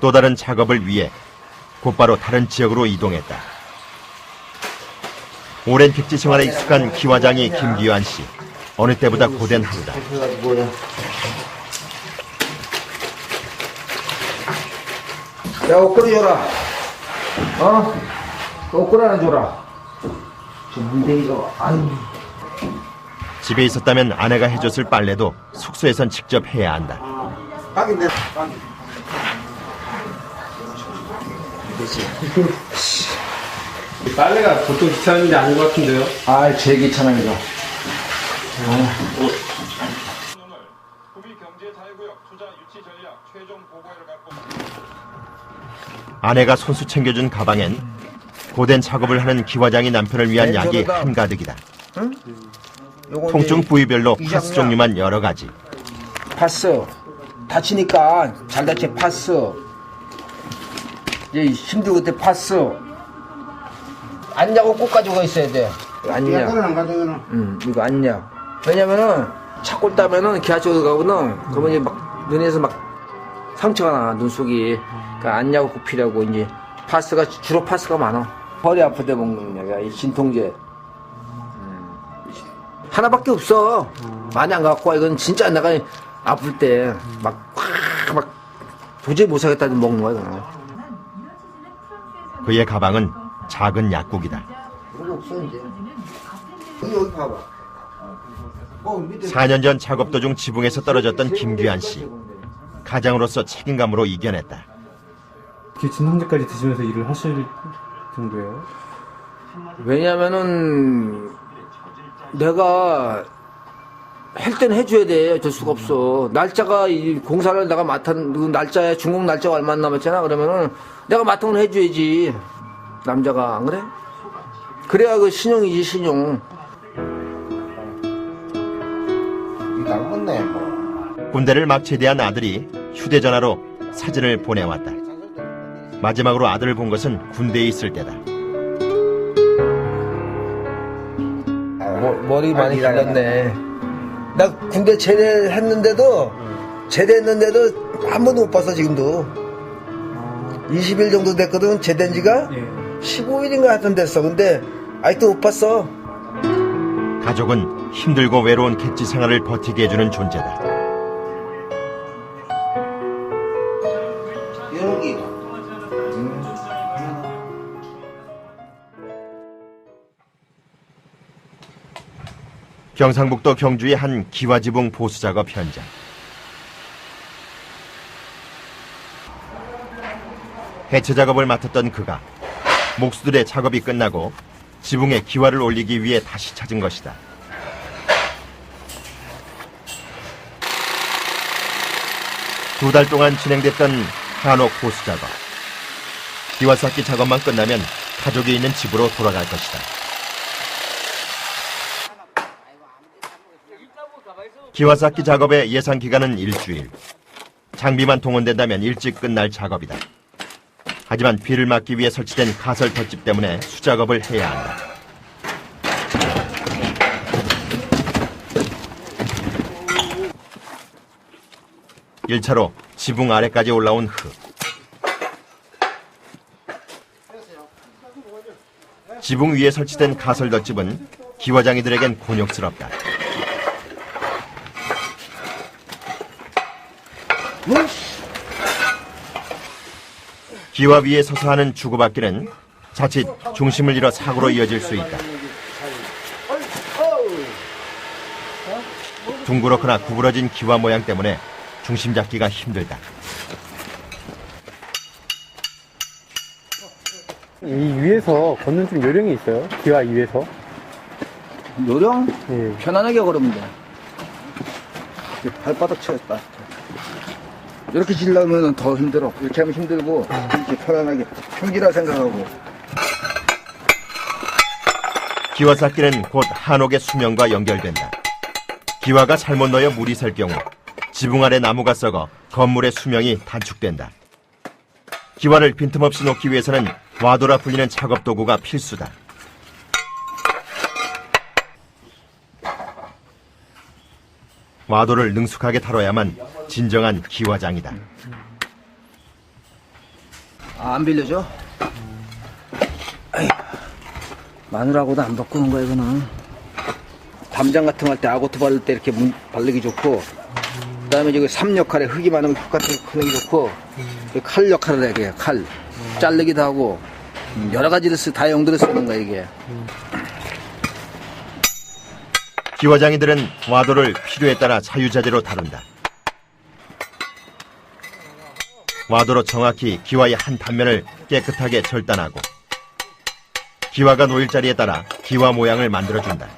또 다른 작업을 위해 곧바로 다른 지역으로 이동했다. 오랜 객지 생활에 익숙한 기와장이 김기환 씨. 어느 때보다 고된 하루다. 야, 옷걸이 줘라. 옷걸이 하나 줘라. 좀 문대기가, 아유. 집에 있었다면 아내가 해줬을 빨래도 숙소에선 직접 해야 한다. 딱인데. 빨래가 보통 귀찮은 게 아닌 것 같은데요? 아, 제일 귀찮아, 이거. 아내가 손수 챙겨준 가방엔 고된 작업을 하는 기와장이 남편을 위한 약이 한가득이다. 응? 통증 부위별로 파스 종류만 여러 가지. 파스. 다치니까 잘 다치 파스. 이제 힘들고 때 파스. 안약은 꼭 가지고 있어야 돼. 안약. 이거 안약. 왜냐면은 차골 따면은 기아쪽으로 가거든. 그러면 이제 막 눈에서 막 상처가 나, 눈 속이. 그러니까 안약을 꼭 필요하고 이제 파스가 주로 파스가 많아. 허리 아플 때 먹는 약이야. 이 진통제. 하나밖에 없어. 많이 안 갖고 와. 이건 진짜 내가 아플 때 막 도저히 못 살겠다는 먹는 거야. 이거는. 그의 가방은 작은 약국이다. 여기 봐봐. 4년 전 작업 도중 지붕에서 떨어졌던 김규환 씨. 가장으로서 책임감으로 이겨냈다. 진통제까지 드시면서 일을 하실 정도예요? 왜냐면은 내가 할 때는 해줘야 돼. 어쩔 수가 없어. 날짜가 이 공사를 내가 맡은 날짜에 중국 날짜가 얼마 안 남았잖아. 그러면은 내가 맡은 건 해줘야지. 남자가 안 그래? 그래야 그 신용이지 신용. 군대를 막 제대한 아들이 휴대전화로 사진을 보내왔다. 마지막으로 아들을 본 것은 군대에 있을 때다. 머리 많이 길렀네. 나 군대 제대했는데도 한 번도 못 봤어 지금도. 20일 정도 됐거든. 제대한 지가 15일인가 하여튼 됐어. 근데 아직도 못 봤어. 가족은 힘들고 외로운 객지 생활을 버티게 해주는 존재다. 여기. 경상북도 경주의 한 기와지붕 보수작업 현장. 해체 작업을 맡았던 그가 목수들의 작업이 끝나고 지붕에 기와를 올리기 위해 다시 찾은 것이다. 두 달 동안 진행됐던 한옥 보수 작업. 기와 쌓기 작업만 끝나면 가족이 있는 집으로 돌아갈 것이다. 기와 쌓기 작업의 예상 기간은 일주일. 장비만 동원된다면 일찍 끝날 작업이다. 하지만 비를 막기 위해 설치된 가설 덧집 때문에 수작업을 해야 한다. 일차로 지붕 아래까지 올라온 흙. 지붕 위에 설치된 가설 덧집은 기와장이들에겐 곤욕스럽다. 기와 위에 서서 하는 주고받기는 자칫 중심을 잃어 사고로 이어질 수 있다. 둥그렇거나 구부러진 기와 모양 때문에 중심 잡기가 힘들다. 이 위에서 걷는 좀 요령이 있어요? 기와 위에서? 요령? 예. 편안하게 걸으면 돼. 발바닥 쳐였다. 이렇게 지려면 더 힘들어. 이렇게 하면 힘들고, 이렇게 편안하게 평지라 생각하고. 기와 쌓기는 곧 한옥의 수명과 연결된다. 기와가 잘못 놓여 물이 셀 경우 지붕 아래 나무가 썩어 건물의 수명이 단축된다. 기와를 빈틈없이 놓기 위해서는 와도라 불리는 작업 도구가 필수다. 와도를 능숙하게 다뤄야만 진정한 기와장이다. 안 빌려줘? 아이, 마늘하고도 안 바꾸는 거야 이거는. 담장 같은 거 할 때 아고트 바를 때 이렇게 바르기 좋고, 그 다음에 저기 삼 역할에 흙이 많으면 흙 같은 거 크는 게 좋고, 칼 역할을 해. 이게 칼 자르기도 하고 여러 가지를 다용도를 쓰는 거야 이게. 기와장이들은 와도를 필요에 따라 자유자재로 다룬다. 와도로 정확히 기와의 한 단면을 깨끗하게 절단하고 기와가 놓일 자리에 따라 기와 모양을 만들어준다.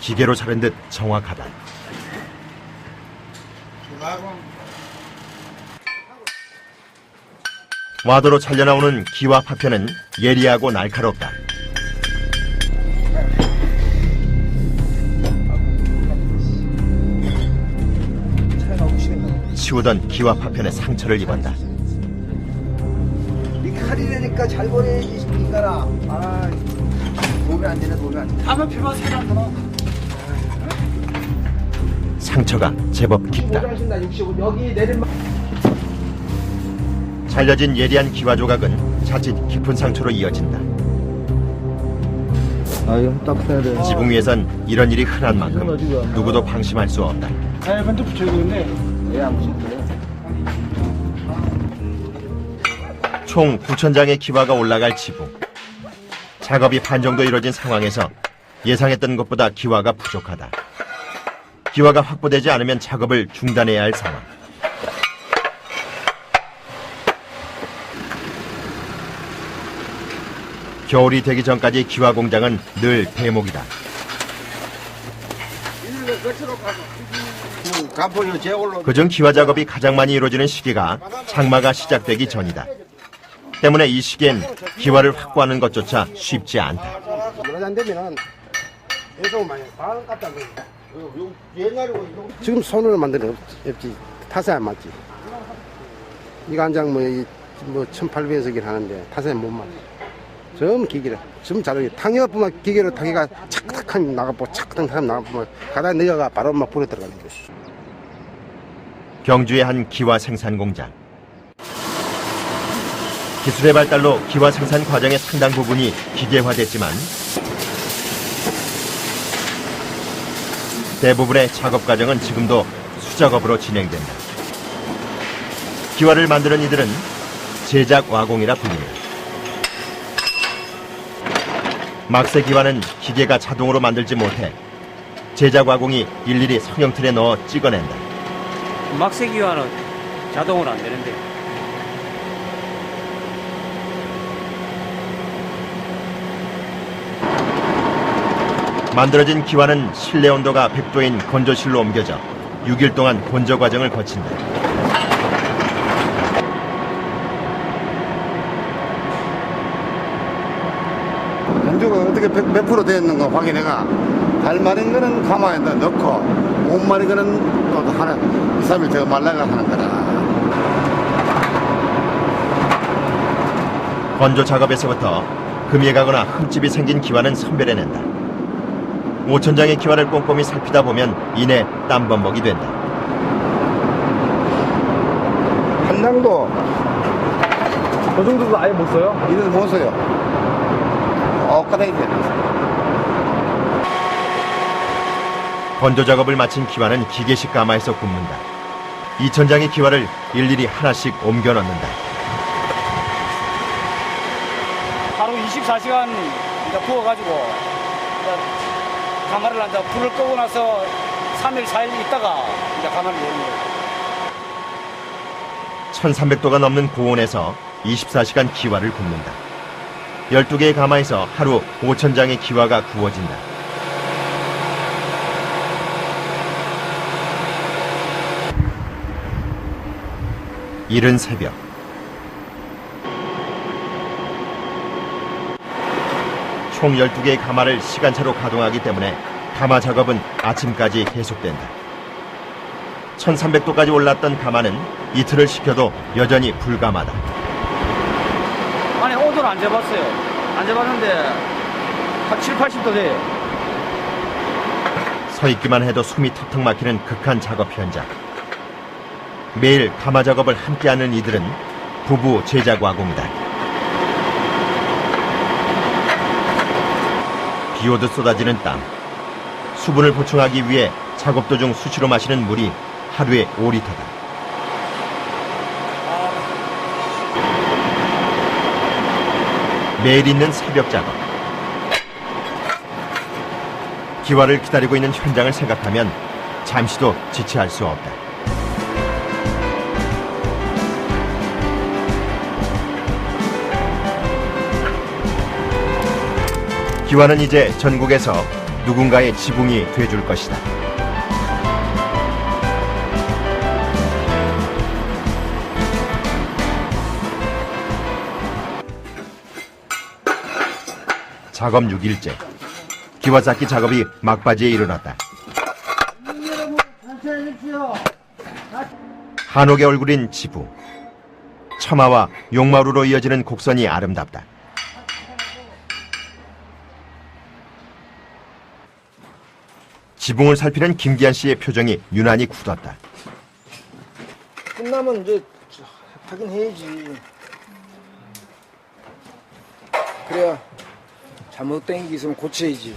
기계로 자른 듯 정확하다. 와도로 잘려나오는 기와 파편은 예리하고 날카롭다. 치우던 기와 파편에 상처를 입었다. 이 칼이라니까 잘 버려야지 인간아. 아, 도움이 안 되네, 도움이 안 돼. 다음에 필요한 사람들은 상처가 제법 깊다. 여기 내리막. 잘려진 예리한 기와 조각은 자칫 깊은 상처로 이어진다. 아, 이거 딱 써야 돼. 지붕 위에선 이런 일이 흔한 만큼 누구도 방심할 수 없다. 자연반도 붙여야 되는데 왜안 붙였어요? 총 9,000장의 기와가 올라갈 지붕. 작업이 반 정도 이루어진 상황에서 예상했던 것보다 기와가 부족하다. 기와가 확보되지 않으면 작업을 중단해야 할 상황. 겨울이 되기 전까지 기와 공장은 늘 대목이다. 그중 기와 작업이 가장 많이 이루어지는 시기가 장마가 시작되기 전이다. 때문에 이 시기엔 기와를 확보하는 것조차 쉽지 않다. 안 되면은 계속 많이 반 갖다 지금 손으로 만드는 없지. 타사에 안 맞지. 이거 한 장 뭐 1800에서긴 하는데 타사에 못 맞지. 좀 기계로 좀 자르기 탕이어보면 기계로 타기가 착탁한 나가고 착탁한 나가보면 가다 내려가 바로 막 불에 들어가는 거지. 경주의 한 기와 생산 공장. 기술의 발달로 기와 생산 과정의 상당 부분이 기계화됐지만 대부분의 작업 과정은 지금도 수작업으로 진행된다. 기와를 만드는 이들은 제작 와공이라 불린다. 막세 기와는 기계가 자동으로 만들지 못해 제작 와공이 일일이 성형틀에 넣어 찍어낸다. 막세기와는 자동으로 안 되는데. 만들어진 기와는 실내 온도가 100도인 건조실로 옮겨져 6일 동안 건조 과정을 거친다. 건조가 어떻게 몇 프로 되었는가 확인해가 달 마린 거는 가마에다 넣고 못 마린 거는 또 하나 2, 3일 더 말라가 하는 거다. 건조 작업에서부터 금이 가거나 흠집이 생긴 기와는 선별해낸다. 5,000장의 기와를 꼼꼼히 살피다 보면 이내 땀범벅이 된다. 한 장도 저 정도도 아예 못 써요? 이는 못 써요. 엇가닥이 돼. 건조 작업을 마친 기와는 기계식 가마에서 굽는다. 2,000장의 기와를 일일이 하나씩 옮겨 넣는다. 하루 24시간 이제 구워가지고 가마를 한다. 불을 끄고 나서 3일, 4일 있다가 이제 가마를 내는 거예요. 1300도가 넘는 고온에서 24시간 기와를 굽는다. 12개의 가마에서 하루 5,000장의 기와가 구워진다. 이른 새벽. 총 12개의 가마를 시간차로 가동하기 때문에 가마 작업은 아침까지 계속된다. 1300도까지 올랐던 가마는 이틀을 식혀도 여전히 불가마다. 아니, 온도는 안 재봤어요. 안 재봤는데 한 7, 80도 돼요. 서 있기만 해도 숨이 턱턱 막히는 극한 작업 현장. 매일 가마 작업을 함께하는 이들은 부부 제자과공이다. 비오듯 쏟아지는 땀. 수분을 보충하기 위해 작업 도중 수시로 마시는 물이 하루에 5리터다. 매일 있는 새벽 작업. 기와를 기다리고 있는 현장을 생각하면 잠시도 지체할 수 없다. 기와는 이제 전국에서 누군가의 지붕이 돼줄 것이다. 작업 6일째. 기와 쌓기 작업이 막바지에 이르렀다. 한옥의 얼굴인 지붕. 처마와 용마루로 이어지는 곡선이 아름답다. 지붕을 살피는 김기한 씨의 표정이 유난히 굳었다. 끝나면 이제 하긴 해야지. 그래야 잘못된 게 있으면 고쳐야지.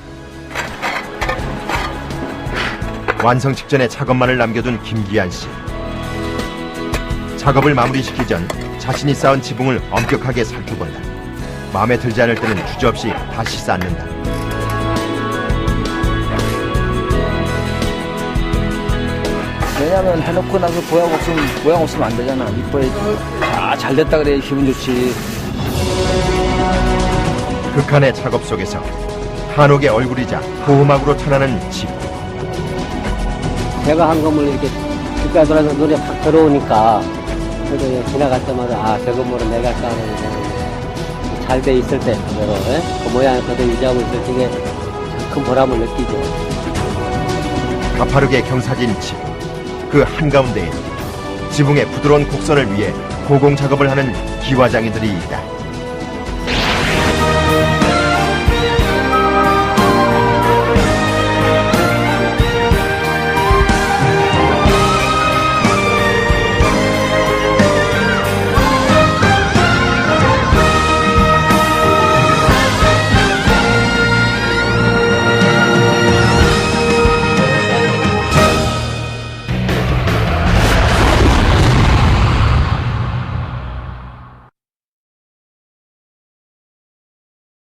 완성 직전에 작업만을 남겨둔 김기한 씨. 작업을 마무리시키기 전 자신이 쌓은 지붕을 엄격하게 살펴본다. 마음에 들지 않을 때는 주저없이 다시 쌓는다. 왜냐면 해놓고 나서 모양 없으면 안 되잖아. 이뻐야지. 잘 됐다 그래야 기분 좋지. 극한의 작업 속에서 한옥의 얼굴이자 보호막으로 전하는 지붕. 제가 한 건물 이렇게 뒷가에 돌아서 눈에 팍 들어오니까 그래도 지나갈 때마다 아 저 건물은 내가 쌓는 잘 돼 있을 때 그대로 그 모양을 그대로 유지하고 있을 때 이게 큰 보람을 느끼죠. 가파르게 경사진 지붕. 그 한가운데에 지붕의 부드러운 곡선을 위해 고공 작업을 하는 기와장이들이 있다.